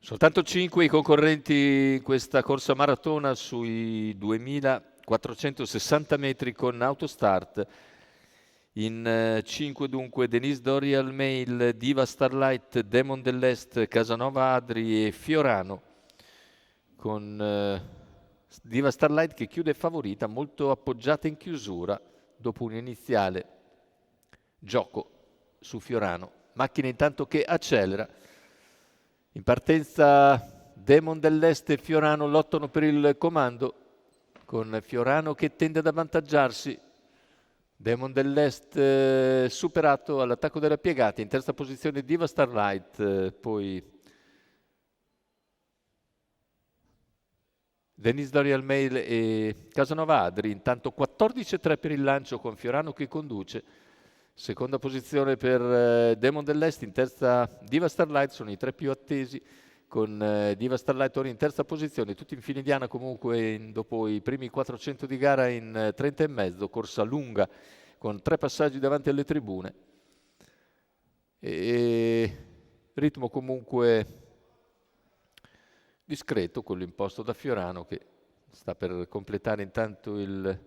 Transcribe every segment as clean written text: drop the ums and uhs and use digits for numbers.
Soltanto 5 i concorrenti in questa corsa maratona sui 2460 metri con autostart. In 5 dunque Denise Dorial Mail, Diva Starlight, Demon dell'Est, Casanova Adri e Fiorano, con Diva Starlight che chiude favorita, molto appoggiata in chiusura dopo un iniziale gioco su Fiorano. Macchina intanto che accelera. In partenza Demon dell'Est e Fiorano lottano per il comando, con Fiorano che tende ad avvantaggiarsi. Demon dell'Est superato all'attacco della piegata, in terza posizione Diva Starlight, poi Denise Dorial Mail e Casanova Adri. Intanto 14,3 per il lancio con Fiorano che conduce. Seconda posizione per Demon dell'Est, in terza Diva Starlight, sono i tre più attesi, con Diva Starlight ora in terza posizione, tutti in fine indiana comunque dopo i primi 400 di gara in 30 e mezzo, corsa lunga con 3 passaggi davanti alle tribune. E ritmo comunque discreto, quello imposto da Fiorano che sta per completare intanto i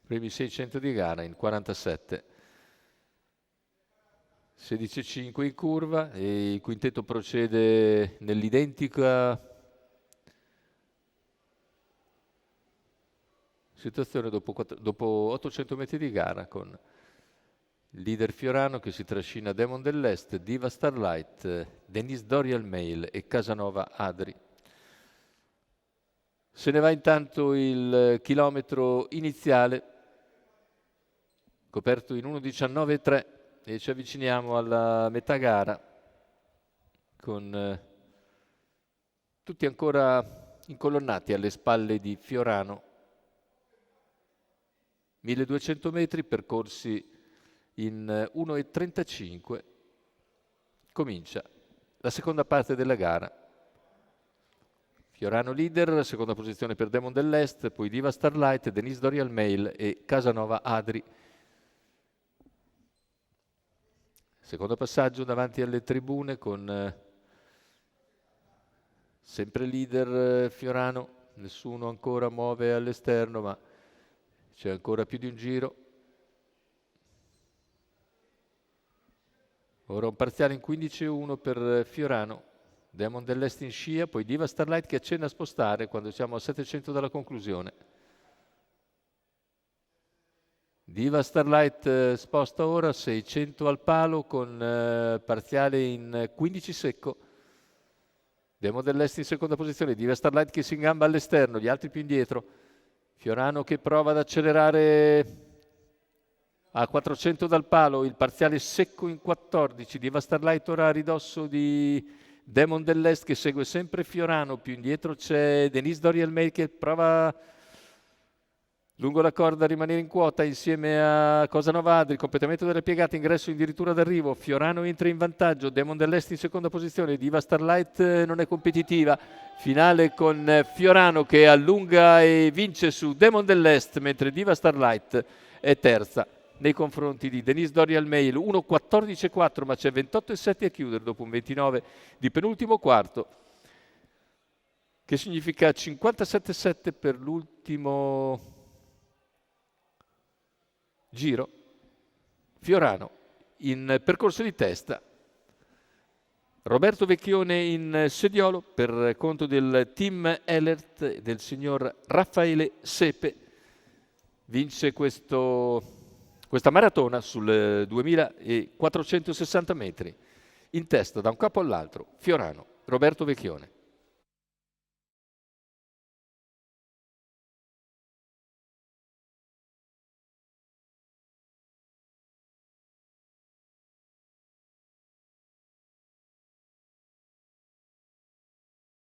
primi 600 di gara in 47. 16,5 in curva e il quintetto procede nell'identica situazione dopo 800 metri di gara, con il leader Fiorano che si trascina Demon dell'Est, Diva Starlight, Denise Dorial Mail e Casanova Adri. Se ne va intanto il chilometro iniziale, coperto in 1,19,3, e ci avviciniamo alla metà gara con tutti ancora incolonnati alle spalle di Fiorano. 1200 metri percorsi in 1,35. Comincia la seconda parte della gara. Fiorano leader, seconda posizione per Demon dell'Est, poi Diva Starlight, Denise Dorial Mail e Casanova Adri. Secondo passaggio davanti alle tribune con sempre leader Fiorano, nessuno ancora muove all'esterno, ma c'è ancora più di un giro. Ora un parziale in 15,1 per Fiorano. Demon dell'Est in scia, poi Diva Starlight che accenna a spostare quando siamo a 700 dalla conclusione. Diva Starlight sposta ora 600 al palo con parziale in 15 secco. Demon dell'Est in seconda posizione, Diva Starlight che si ingamba all'esterno, gli altri più indietro. Fiorano che prova ad accelerare a 400 dal palo, il parziale secco in 14. Diva Starlight ora a ridosso di Demon dell'Est che segue sempre Fiorano, più indietro c'è Denise Dorial Mail che prova lungo la corda a rimanere in quota insieme a Casanova Adri, completamento delle piegate, ingresso addirittura d'arrivo, Fiorano entra in vantaggio, Demon dell'Est in seconda posizione, Diva Starlight non è competitiva, finale con Fiorano che allunga e vince su Demon dell'Est, mentre Diva Starlight è terza nei confronti di Denise Dorial Mail, 1,14,4, ma c'è 28,7 a chiudere dopo un 29 di penultimo quarto, che significa 57,7 per l'ultimo giro. Fiorano in percorso di testa, Roberto Vecchione in sediolo per conto del team Elert del signor Raffaele Sepe. Vince questa maratona sul 2460 metri. In testa da un capo all'altro Fiorano, Roberto Vecchione.